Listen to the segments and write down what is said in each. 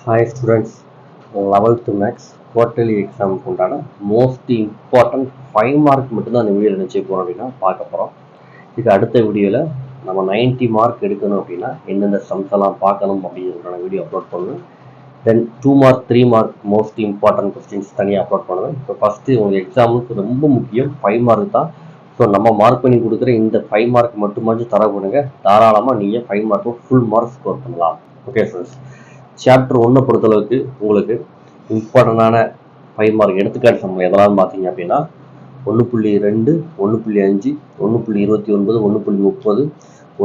Hi students, 11th Max quarterly exam உண்டான most important 5 mark மட்டும்தான் அந்த வீடியோவில் நினச்சி போகிறோம் அப்படின்னா பார்க்க போகிறோம். இது அடுத்த வீடியோவில் நம்ம 90 மார்க் எடுக்கணும் அப்படின்னா எந்தெந்த சம்ஸ் எல்லாம் பார்க்கணும் அப்படிங்கிறதுக்கான வீடியோ அப்லோட் பண்ணுவேன். தென் 2 mark 3 mark most important questions தனியாக அப்லோட் பண்ணுவேன். இப்போ ஃபஸ்ட்டு உங்கள் எக்ஸாமுக்கு ரொம்ப முக்கியம் 5 மார்க் தான். ஸோ நம்ம மார்க் பண்ணி கொடுக்குற இந்த 5 மார்க் மட்டுமாச்சும் தர பண்ணுங்க. தாராளமாக நீங்கள் 5 மார்க்கும் ஃபுல் மார்க் ஸ்கோர் பண்ணலாம். ஓகே ஃப்ரெண்ட்ஸ், சாப்டர் 1 பொறுத்தளவுக்கு உங்களுக்கு இம்பார்ட்டண்டான 5 மார்க் எடுத்துக்காட்டு சம் எதெல்லாம் பார்த்தீங்க அப்படின்னா 1.2, 1.5, 1.29, 1.30, 1.21,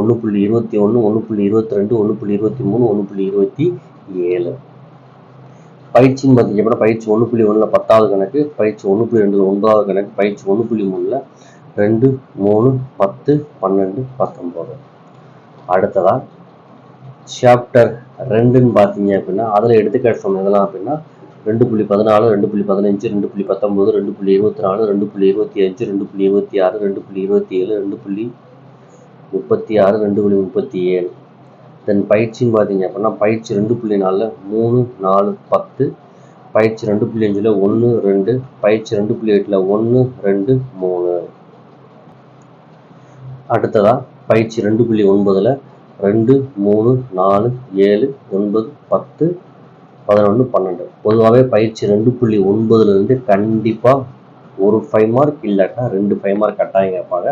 1.22, 1.23, 1.27. பயிற்சின்னு பார்த்தீங்க அப்படின்னா பயிற்சி 1.1ல் 10வது கணக்கு, பயிற்சி 1.2ல் 9வது கணக்கு, பயிற்சி 1.3ல் 2, 3, 10, 12, 19. அடுத்ததா சாப்டர் 2ன்னு பார்த்தீங்க அப்படின்னா அதில் எடுத்துக்காட்டு சொன்னதெல்லாம் அப்படின்னா 2.14, 2.15, 2.19, 2.24, 2.25, 2.26, 2.27, 2.36, 2.37. தென் பயிற்சின்னு பார்த்தீங்க அப்படின்னா பயிற்சி 2.4ல் 3, 4, 10, பயிற்சி 2.5ல் 1, 2, பயிற்சி 2.8ல் 1, 2, 3. அடுத்ததா பயிற்சி 2.9ல் 2, 3, 4, 7, 9, 10, 11, 12. பொதுவாகவே பயிற்சி 2.9லேருந்து கண்டிப்பாக ஒரு 5 மார்க் இல்லாட்டா 2 5 மார்க் கட்டாயம் கேட்பாங்க.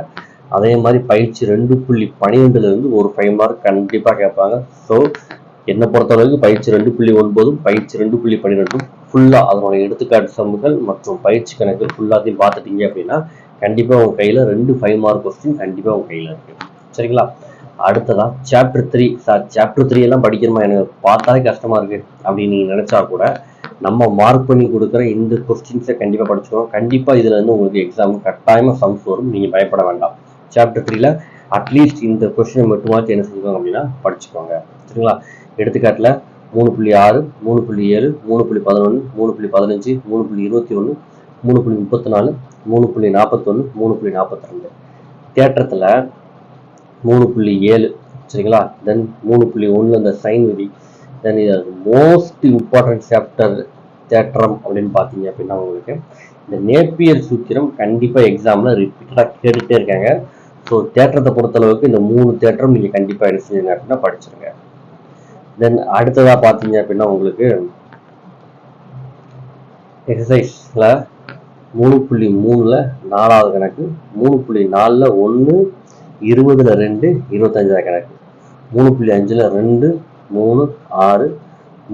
அதே மாதிரி பயிற்சி 2.12லேருந்து ஒரு 5 மார்க் கண்டிப்பாக கேட்பாங்க. ஸோ என்னை பொறுத்தளவுக்கு பயிற்சி 2.9, பயிற்சி 2.12 ஃபுல்லாக அதனுடைய எடுத்துக்காட்டு சம்முகள் மற்றும் பயிற்சி கணக்குகள் ஃபுல்லாத்தையும் பார்த்துட்டீங்க அப்படின்னா கண்டிப்பாக உங்கள் கையில் 2 5 மார்க் கொஸ்டின் கண்டிப்பாக உங்கள் கையில் இருக்குது. சரிங்களா? அடுத்ததா சாப்டர் 3. சாப்டர் 3 எல்லாம் படிக்கிறமா எனக்கு பார்த்தாலே கஷ்டமா இருக்கு அப்படின்னு நீங்க நினைச்சா கூட நம்ம மார்க் பண்ணி கொடுக்குற இந்த கொஸ்டின்ஸை கண்டிப்பா படிச்சுக்கோங்க. கண்டிப்பா இதுல இருந்து உங்களுக்கு எக்ஸாம் கட்டாயமா சம்ஸ் வரும், நீங்க பயப்பட வேண்டாம். சாப்டர் 3ல அட்லீஸ்ட் இந்த கொஸ்டினை மட்டுமாச்சும் என்ன செஞ்சுக்கோங்க அப்படின்னா படிச்சுக்கோங்க. சரிங்களா? எடுத்துக்காட்டுல 3.6, 3.7, 3.11, 3.15, 3.21, 3.34, 3.41, 3.42. தேற்றத்துல 3.7. சரிங்களா? தென் 3.1 இந்த சைன் விதி. தென் இது மோஸ்ட் இம்பார்ட்டன்ட் சாப்டர் தேற்றம் அப்படின்னு பார்த்தீங்க அப்படின்னா உங்களுக்கு இந்த நேப்பியர் சூத்திரம் கண்டிப்பாக எக்ஸாமில் ரிப்பீட்டடாக கேட்டுகிட்டே இருக்காங்க. ஸோ தேற்றத்தை பொறுத்தளவுக்கு இந்த 3 தேற்றம் நீங்கள் கண்டிப்பாக என்ன செய்யுங்க அப்படின்னா படிச்சிருங்க. தென் அடுத்ததாக பார்த்தீங்க அப்படின்னா உங்களுக்கு எக்ஸசைஸில் 3.3ல் 4வது கணக்கு, 3.4ல் 1, 20ல் 2, 25வது கணக்கு, 3.5ல் 2, 3, 6,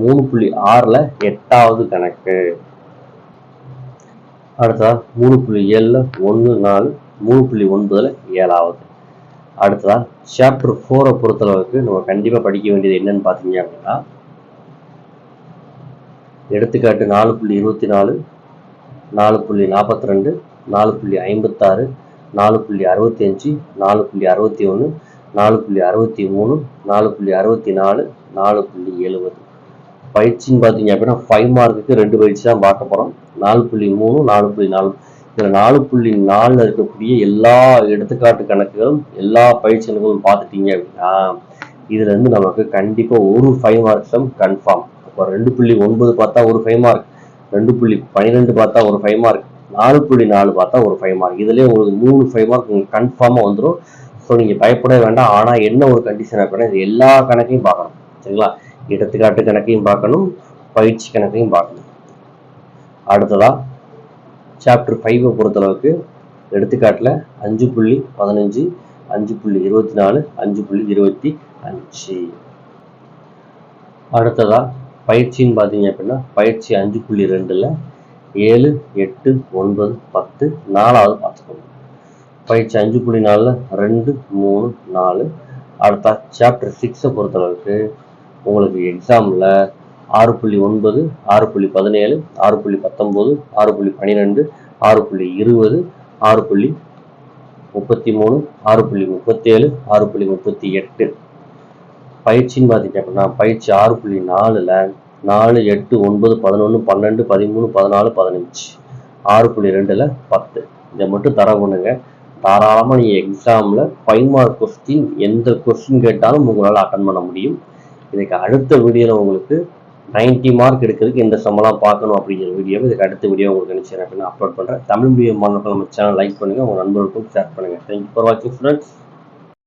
3.6ல் 8வது கணக்கு. அடுத்ததா 3.7ல் 1, 4, 3.9ல் 7வது. அடுத்ததா சாப்டர் 4 பொறுத்தளவுக்கு நம்ம கண்டிப்பாக படிக்க வேண்டியது என்னன்னு பார்த்தீங்க அப்படின்னா எடுத்துக்காட்டு 4.24, 4.42, 4.56, 4.65, 4.61, 4.63, 4.64, 4.70. பயிற்சின்னு பார்த்தீங்க அப்படின்னா 5 மார்க்குக்கு 2 பயிற்சி தான் பார்க்க போகிறோம். 4.3, 4.4. இதில் 4.4ல் இருக்கக்கூடிய எல்லா எடுத்துக்காட்டு கணக்குகளும் எல்லா பயிற்சி கணக்குகளும் பார்த்துட்டீங்க அப்படின்னா இதுல இருந்து நமக்கு கண்டிப்பாக ஒரு 5 மார்க் சம் கன்ஃபார்ம். இப்போ 2.9 பார்த்தா ஒரு 5 மார்க், 2.12 பார்த்தா ஒரு 5 மார்க், 4.4 பார்த்தா ஒரு 5 மார்க். இதுலேயே உங்களுக்கு 3 5 மார்க் உங்களுக்கு கன்ஃபார்மாக வந்துடும். ஸோ நீங்கள் பயப்படவே வேண்டாம். ஆனால் என்ன ஒரு கண்டிஷன் அப்படின்னா இது எல்லா கணக்கையும் பார்க்கணும். சரிங்களா? எடுத்துக்காட்டு கணக்கையும் பார்க்கணும், பயிற்சி கணக்கையும் பார்க்கணும். அடுத்ததா சாப்டர் 5 பொறுத்தளவுக்கு எடுத்துக்காட்டில் 5.15, 5.24, 5.25. அடுத்ததா பயிற்சின்னு பார்த்தீங்க அப்படின்னா பயிற்சி 5.2ல் 7, 8, 9, 10 4வது பார்த்துக்கோங்க. பயிற்சி 5.4ல் 2, 3, 4. அடுத்த சாப்டர் 6 பொறுத்தளவுக்கு உங்களுக்கு எக்ஸாமில் 6.9, 6.17, 6.19, 6.12, 6.20, 6.33, 6.37, 6.38. பயிற்சின்னு பார்த்தீங்க அப்படின்னா பயிற்சி 6.4ல் 4, 8, 9, 11, 12, 13, 14, 15, 6.2ல் 10. இதை மட்டும் தர பண்ணுங்க. தாராளமாக நீங்கள் எக்ஸாமில் 5 மார்க் கொஸ்டின் எந்த கொஸ்டின் கேட்டாலும் உங்களால் அட்டன் பண்ண முடியும். இதுக்கு அடுத்த வீடியோவில் உங்களுக்கு 90 மார்க் எடுக்கிறதுக்கு எந்த சம்பளம் பார்க்கணும் அப்படிங்கிற வீடியோ இதுக்கு அடுத்த வீடியோ உங்களுக்கு நினைச்சேன் அப்படின்னு அப்லோட் பண்ணுறேன். தமிழ் மீடியம் மாணவர்கள் நம்ம சேனல் லைக் பண்ணுங்கள், உங்கள் நண்பர்களுக்கும் ஷேர் பண்ணுங்கள். தேங்க்யூ ஃபார் வாட்சிங் ஃப்ரெண்ட்ஸ்.